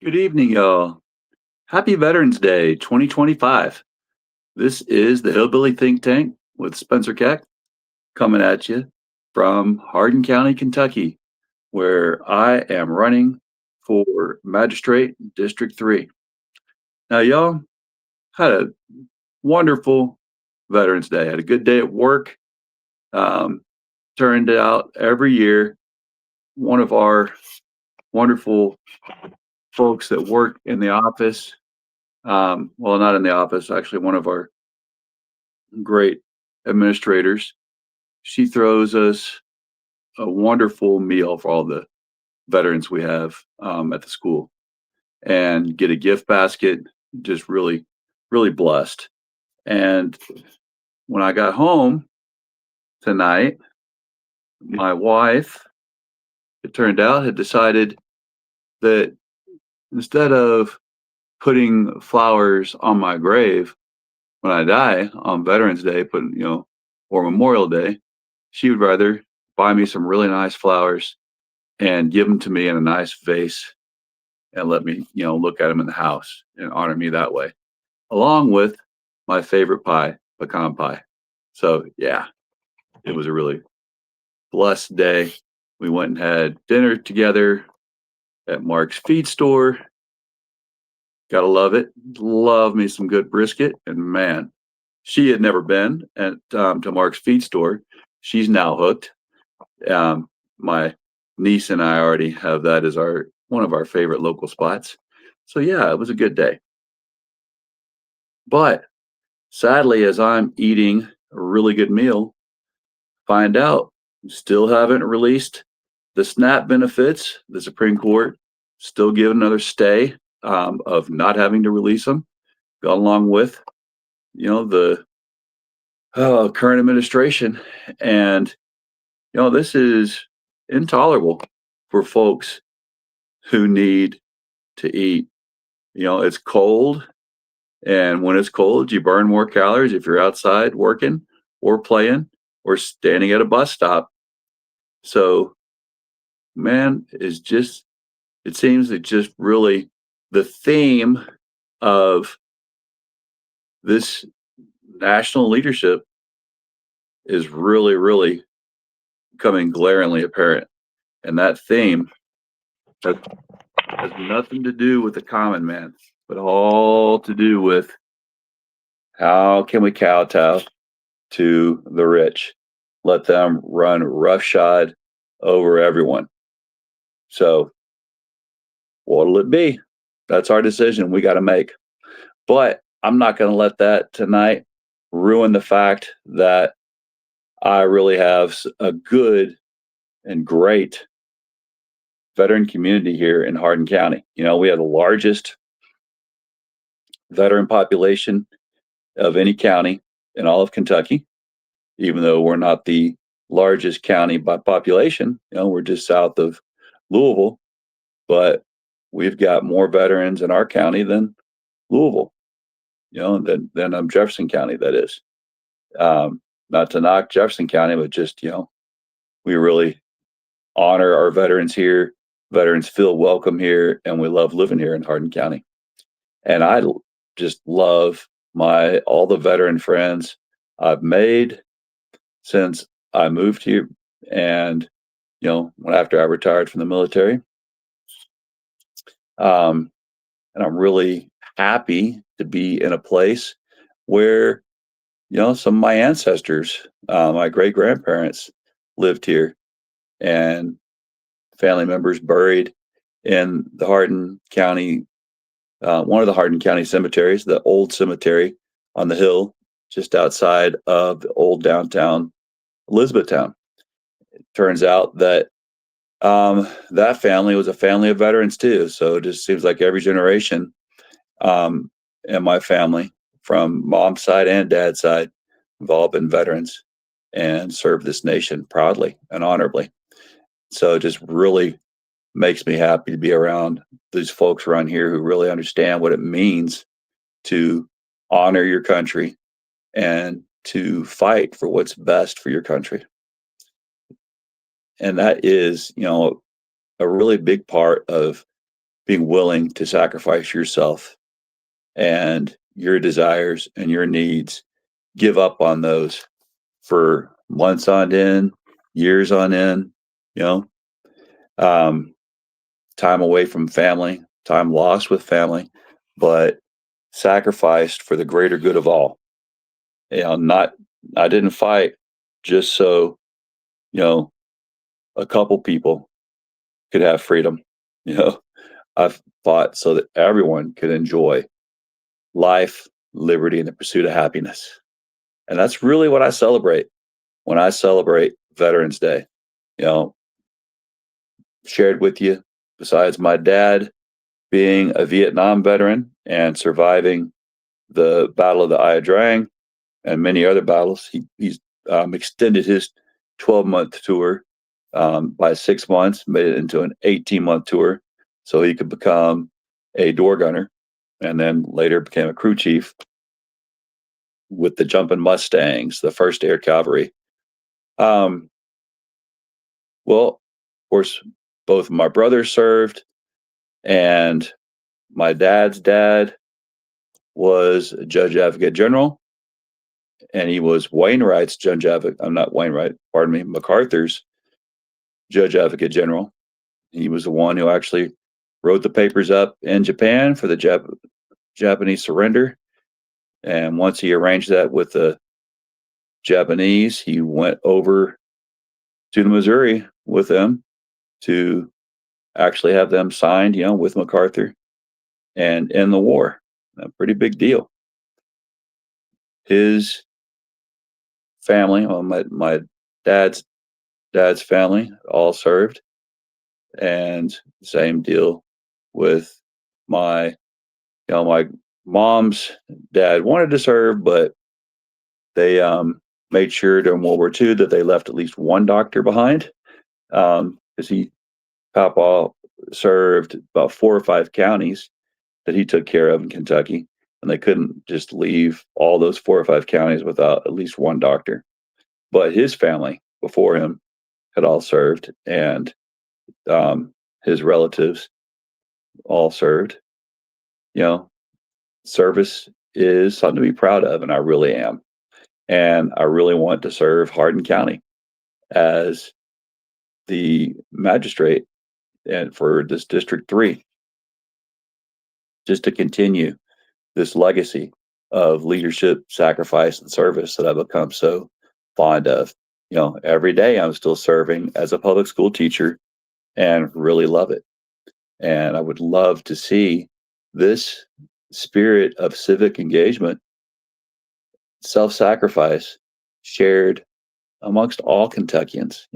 Good evening, y'all. Happy Veterans Day 2025. This is the Hillbilly Think Tank with Spencer Keck coming at you from Hardin County, Kentucky, where I am running for Magistrate District 3. Now, y'all had a wonderful Veterans Day. Had a good day at work. Um, Turned out every year, one of our wonderful folks that work in the office, well, not in the office, actually, one of our great administrators. She throws us a wonderful meal for all the veterans we have at the school and get a gift basket. Just really, really blessed. And when I got home tonight, my wife, it turned out, had decided that instead of putting flowers on my grave when I die on Veterans Day, or Memorial Day, she would rather buy me some really nice flowers and give them to me in a nice vase and let me, look at them in the house and honor me that way, along with my favorite pie, pecan pie. So, yeah, it was a really blessed day. We went and had dinner together at Mark's Feed Store. Gotta love it. Love me some good brisket. And man, she had never been to Mark's Feed Store. She's now hooked. My niece and I already have that as our one of our favorite local spots. So yeah, it was a good day. But sadly, as I'm eating a really good meal, find out still haven't released the SNAP benefits. The Supreme Court still giving another stay of not having to release them, gone along with the current administration, and this is intolerable for folks who need to eat. It's cold. And when it's cold, you burn more calories if you're outside working or playing or standing at a bus stop. So, man, it seems that just really the theme of this national leadership is really, really becoming glaringly apparent. And that theme has, has nothing to do with the common man, but all to do with how can we kowtow to the rich, let them run roughshod over everyone. So, what'll it be? That's our decision we got to make. But I'm not going to let that tonight ruin the fact that I really have a good and great veteran community here in Hardin County. We have the largest veteran population of any county in all of Kentucky, even though we're not the largest county by population. We're just south of Louisville, but we've got more veterans in our county than Louisville, than Jefferson County, that is. Not to knock Jefferson County, but just, we really honor our veterans here. Veterans feel welcome here, and we love living here in Hardin County. And just love all the veteran friends I've made since I moved here, and after I retired from the military. And I'm really happy to be in a place where some of my ancestors, my great grandparents, lived here, and family members buried in the Hardin County, one of the Hardin County cemeteries, the old cemetery on the hill just outside of the old downtown Elizabethtown. It turns out that that family was a family of veterans too. So it just seems like every generation in my family, from mom's side and dad's side, have all been veterans and served this nation proudly and honorably. So it just really makes me happy to be around these folks around here who really understand what it means to honor your country and to fight for what's best for your country. And that is, a really big part of being willing to sacrifice yourself and your desires and your needs, give up on those for months on end, years on end, you know, um, time away from family, time lost with family, but sacrificed for the greater good of all. Not I didn't fight just so, you know, a couple people could have freedom. You know, I've fought so that everyone could enjoy life, liberty, and the pursuit of happiness. And that's really what I celebrate when I celebrate Veterans Day. You know, shared with you, besides my dad being a Vietnam veteran and surviving the Battle of the Ia Drang and many other battles, he's extended his 12-month tour by 6 months, made it into an 18-month tour so he could become a door gunner and then later became a crew chief with the Jumping Mustangs, the 1st Air Cavalry. Um, well, of course, both of my brothers served, and my dad's dad was a Judge Advocate General, and he was Wainwright's Judge Advocate. I'm not Wainwright, pardon me, MacArthur's Judge Advocate General. He was the one who actually wrote the papers up in Japan for the Japanese surrender. And once he arranged that with the Japanese, he went over to the Missouri with them to actually have them signed, with MacArthur and end the war. A pretty big deal. His family, well, my dad's family, all served, and same deal with my my mom's dad wanted to serve, but they made sure during World War II that they left at least one doctor behind, because Papa served about 4 or 5 counties that he took care of in Kentucky, and they couldn't just leave all those 4 or 5 counties without at least one doctor. But his family before him had all served, and his relatives all served. You know, service is something to be proud of, and I really am. And I really want to serve Hardin County as the magistrate and for this District 3, just to continue this legacy of leadership, sacrifice, and service that I've become so fond of. Every day I'm still serving as a public school teacher and really love it. And I would love to see this spirit of civic engagement, self-sacrifice shared amongst all Kentuckians.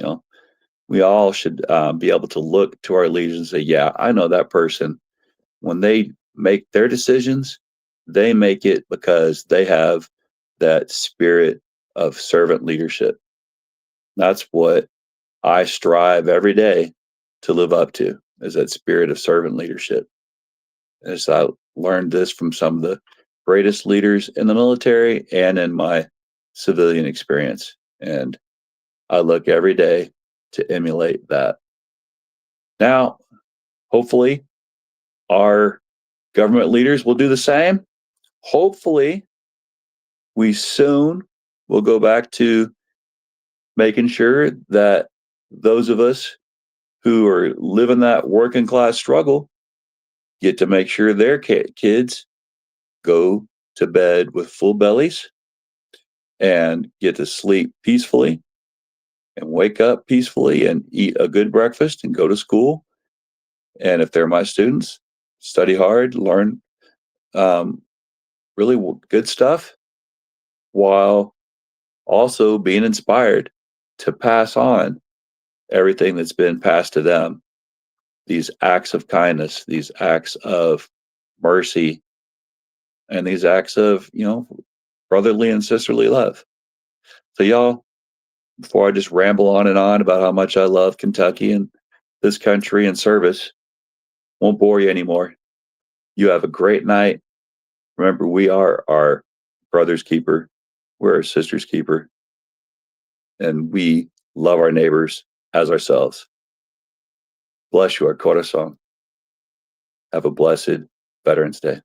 We all should be able to look to our leaders and say, yeah, I know that person. When they make their decisions, they make it because they have that spirit of servant leadership. That's what I strive every day to live up to, is that spirit of servant leadership. As I learned this from some of the greatest leaders in the military and in my civilian experience. And I look every day to emulate that. Now, hopefully, our government leaders will do the same. Hopefully, we soon will go back to making sure that those of us who are living that working class struggle get to make sure their kids go to bed with full bellies and get to sleep peacefully and wake up peacefully and eat a good breakfast and go to school. And if they're my students, study hard, learn really good stuff, while also being inspired to pass on everything that's been passed to them. These acts of kindness, these acts of mercy, and these acts of, brotherly and sisterly love. So, y'all, before I just ramble on and on about how much I love Kentucky and this country and service, won't bore you anymore. You have a great night. Remember, we are our brother's keeper. We're our sister's keeper. And we love our neighbors as ourselves. Bless you, our corazon. Have a blessed Veterans Day.